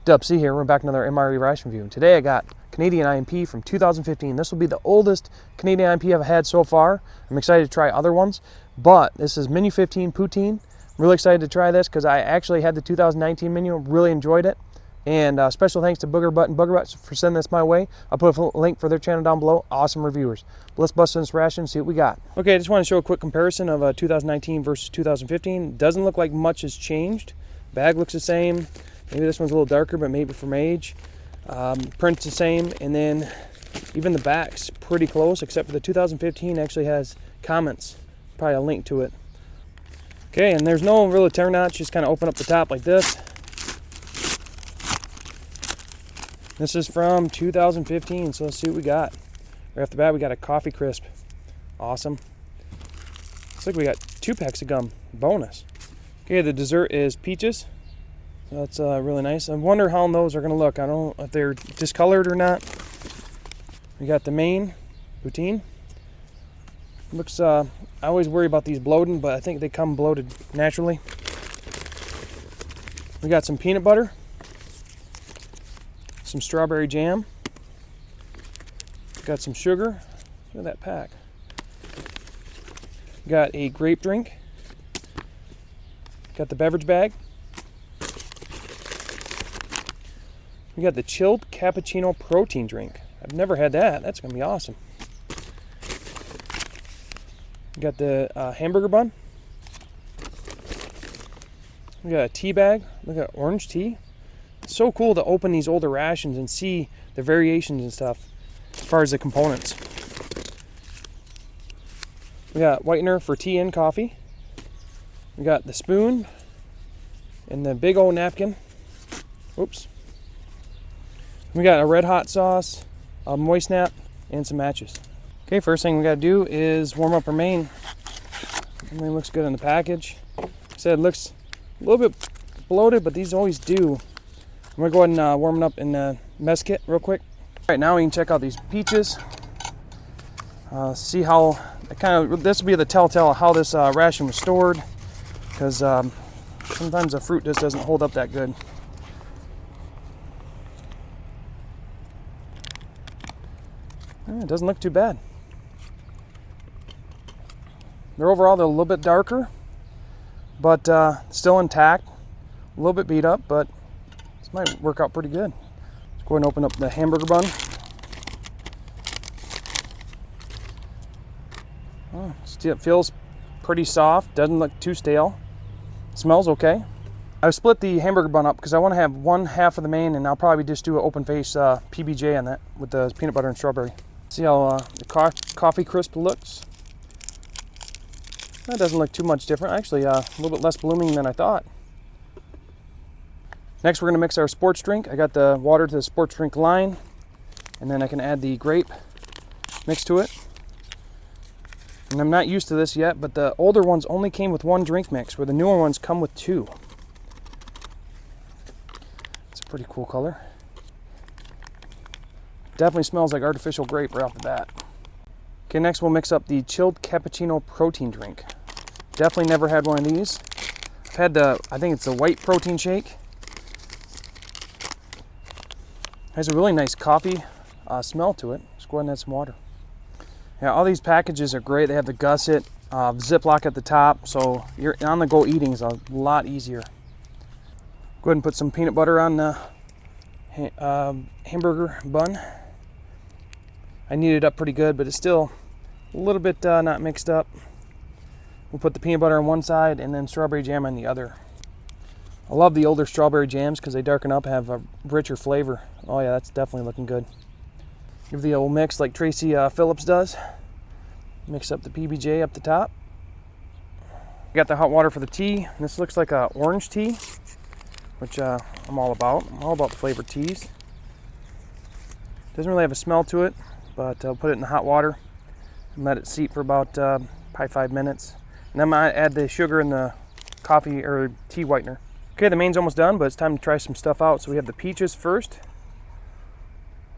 Dubsy here. We're back with another MRE ration review. And today I got Canadian IMP from 2015. This will be the oldest Canadian IMP I've had so far. I'm excited to try other ones, but this is Menu 15 Poutine. I'm really excited to try this because I actually had the 2019 menu, really enjoyed it. And special thanks to Boogerbutt Boogerbutt for sending this my way. I'll put a link for their channel down below. Awesome reviewers. But let's bust in this ration and see what we got. Okay, I just want to show a quick comparison of 2019 versus 2015. Doesn't look like much has changed. Bag looks the same. Maybe this one's a little darker, but maybe from age. Print's the same, and then even the back's pretty close, except for the 2015 actually has comments. Probably a link to it. Okay, and there's no real tear notch, just kind of open up the top like this. This is from 2015, so let's see what we got. Right off the bat, we got a coffee crisp. Awesome. Looks like we got 2 packs of gum. Bonus. Okay, the dessert is peaches. So that's really nice. I wonder how those are going to look. I don't know if they're discolored or not. We got the main Poutine. Looks, I always worry about these bloating, but I think they come bloated naturally. We got some peanut butter, some strawberry jam, got some sugar. Look at that pack. Got a grape drink, got the beverage bag. We got the chilled cappuccino protein drink. I've never had that. That's gonna be awesome. We got the hamburger bun. We got a tea bag. Look at orange tea. It's so cool to open these older rations and see the variations and stuff as far as the components. We got whitener for tea and coffee. We got the spoon and the big old napkin. Oops. We got a red hot sauce, a moist snap, and some matches. Okay, first thing we gotta do is warm up our main. Everything looks good in the package. Like I said, it looks a little bit bloated, but these always do. I'm gonna go ahead and warm it up in the mess kit real quick. All right, now we can check out these peaches. See how, this will be the telltale of how this ration was stored, because sometimes the fruit just doesn't hold up that good. It doesn't look too bad. They're overall, they're a little bit darker, but still intact. A little bit beat up, but this might work out pretty good. Let's go ahead and open up the hamburger bun. Oh, it feels pretty soft. Doesn't look too stale. Smells okay. I split the hamburger bun up because I want to have one half of the main, and I'll probably just do an open face PBJ on that with the peanut butter and strawberry. See how the coffee crisp looks. That doesn't look too much different. Actually, a little bit less blooming than I thought. Next, we're going to mix our sports drink. I got the water to the sports drink line, and then I can add the grape mix to it. And I'm not used to this yet, but the older ones only came with 1 drink mix, where the newer ones come with 2. It's a pretty cool color. Definitely smells like artificial grape right off the bat. Okay, next we'll mix up the chilled cappuccino protein drink. Definitely never had one of these. I've had I think it's the white protein shake. Has a really nice coffee smell to it. Let's go ahead and add some water. Yeah, all these packages are great. They have the gusset, Ziploc at the top, so you're on the go eating is a lot easier. Go ahead and put some peanut butter on the hamburger bun. I kneaded it up pretty good, but it's still a little bit not mixed up. We'll put the peanut butter on one side and then strawberry jam on the other. I love the older strawberry jams because they darken up, have a richer flavor. Oh yeah, that's definitely looking good. Give the old mix like Tracy Phillips does. Mix up the PBJ up the top. Got the hot water for the tea. This looks like a orange tea, which I'm all about. I'm all about the flavored teas. Doesn't really have a smell to it, but I'll put it in the hot water and let it seep for about probably 5 minutes. And then I add the sugar and the coffee or tea whitener. Okay, the main's almost done, but it's time to try some stuff out. So we have the peaches first.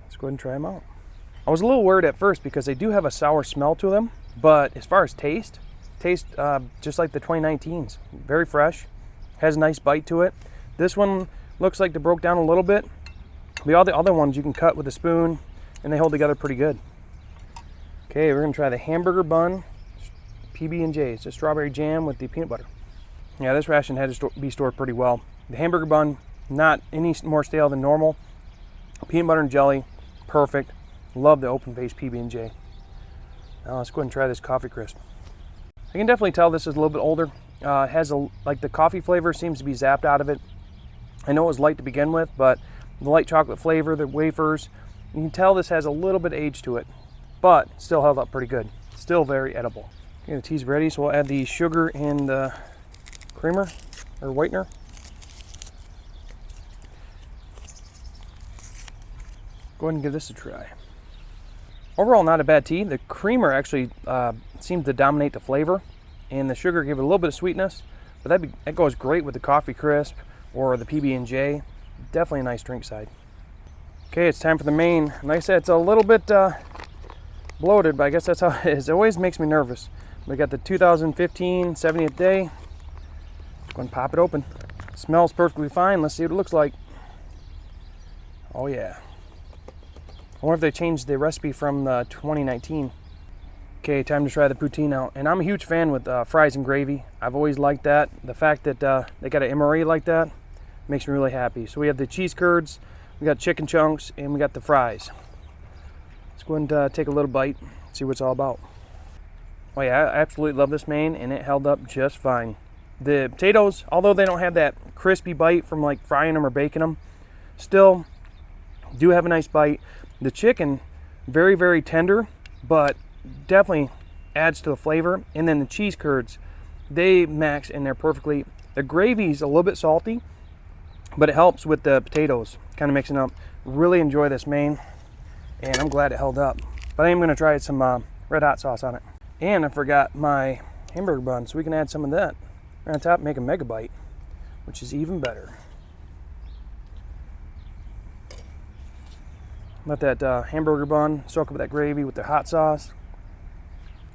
Let's go ahead and try them out. I was a little worried at first because they do have a sour smell to them, but as far as taste just like the 2019s. Very fresh, has a nice bite to it. This one looks like they broke down a little bit. But all the other ones you can cut with a spoon and they hold together pretty good. Okay, we're gonna try the hamburger bun PB&J. It's a strawberry jam with the peanut butter. Yeah, this ration had to be stored pretty well. The hamburger bun, not any more stale than normal. Peanut butter and jelly, perfect. Love the open face PB&J. Now let's go ahead and try this coffee crisp. I can definitely tell this is a little bit older. It has like the coffee flavor seems to be zapped out of it. I know it was light to begin with, but the light chocolate flavor, the wafers, you can tell this has a little bit of age to it, but still held up pretty good. Still very edible. Okay, the tea's ready, so we'll add the sugar and the creamer or whitener. Go ahead and give this a try. Overall, not a bad tea. The creamer actually seemed to dominate the flavor, and the sugar gave it a little bit of sweetness, but that goes great with the coffee crisp or the PB&J. Definitely a nice drink side. Okay, it's time for the main. Like I said, it's a little bit bloated, but I guess that's how it is. It always makes me nervous. We got the 2015 70th day. Go and pop it open. Smells perfectly fine. Let's see what it looks like. Oh yeah. I wonder if they changed the recipe from 2019. Okay, time to try the poutine out. And I'm a huge fan with fries and gravy. I've always liked that. The fact that they got an MRE like that makes me really happy. So we have the cheese curds, we got chicken chunks, and we got the fries. Let's go ahead and take a little bite, see what it's all about. Oh yeah, I absolutely love this main, and it held up just fine. The potatoes, although they don't have that crispy bite from like frying them or baking them, still do have a nice bite. The chicken, very, very tender, but definitely adds to the flavor. And then the cheese curds, they max in there perfectly. The gravy's a little bit salty, but it helps with the potatoes, kind of mixing up. Really enjoy this main, and I'm glad it held up. But I am gonna try some red hot sauce on it. And I forgot my hamburger bun, so we can add some of that right on top, make a mega bite, which is even better. Let that hamburger bun soak up with that gravy with the hot sauce.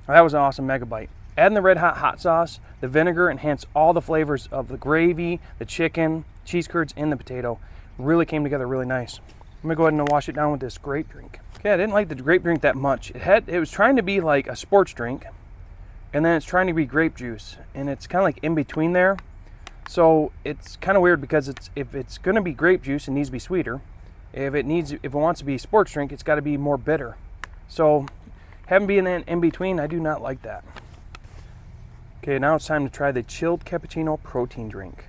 Oh, that was an awesome mega bite. Adding the red hot sauce, the vinegar enhanced all the flavors of the gravy, the chicken, cheese curds, and the potato. Really came together really nice. I'm gonna go ahead and wash it down with this grape drink. Okay, I didn't like the grape drink that much. It was trying to be like a sports drink, and then it's trying to be grape juice, and it's kind of like in between there. So it's kind of weird because if it's gonna be grape juice, it needs to be sweeter. If it wants to be a sports drink, it's got to be more bitter. So having being in between, I do not like that. Okay, now it's time to try the chilled cappuccino protein drink.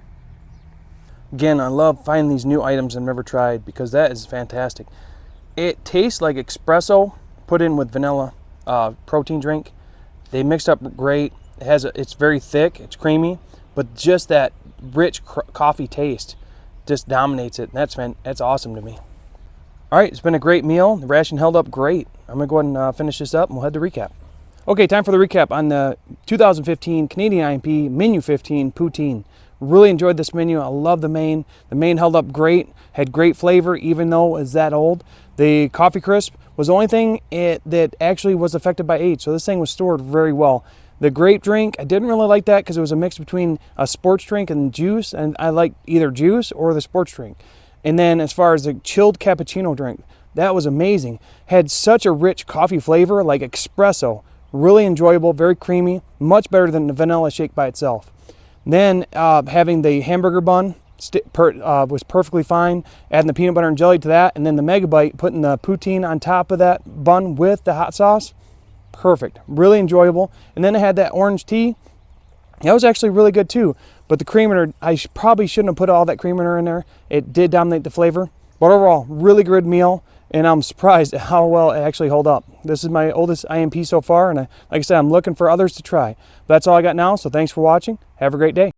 Again, I love finding these new items I've never tried because that is fantastic. It tastes like espresso put in with vanilla protein drink. They mixed up great. It's very thick, it's creamy, but just that rich coffee taste just dominates it. That's awesome to me. All right, it's been a great meal. The ration held up great. I'm gonna go ahead and finish this up and we'll head to recap. Okay, time for the recap on the 2015 Canadian IMP Menu 15 Poutine. Really enjoyed this menu. I love the main. The main held up great, had great flavor even though it's that old. The coffee crisp was the only thing that actually was affected by age, so this thing was stored very well. The grape drink, I didn't really like that because it was a mix between a sports drink and juice, and I like either juice or the sports drink. And then as far as the chilled cappuccino drink, that was amazing. Had such a rich coffee flavor, like espresso. Really enjoyable, very creamy, much better than the vanilla shake by itself. Then having the hamburger bun was perfectly fine. Adding the peanut butter and jelly to that, and then the mega bite, putting the poutine on top of that bun with the hot sauce. Perfect, really enjoyable. And then I had that orange tea. That was actually really good too. But the creamer, I probably shouldn't have put all that creamer in there. It did dominate the flavor. But overall, really good meal. And I'm surprised at how well it actually held up. This is my oldest IMP so far. And like I said, I'm looking for others to try. But that's all I got now. So thanks for watching. Have a great day.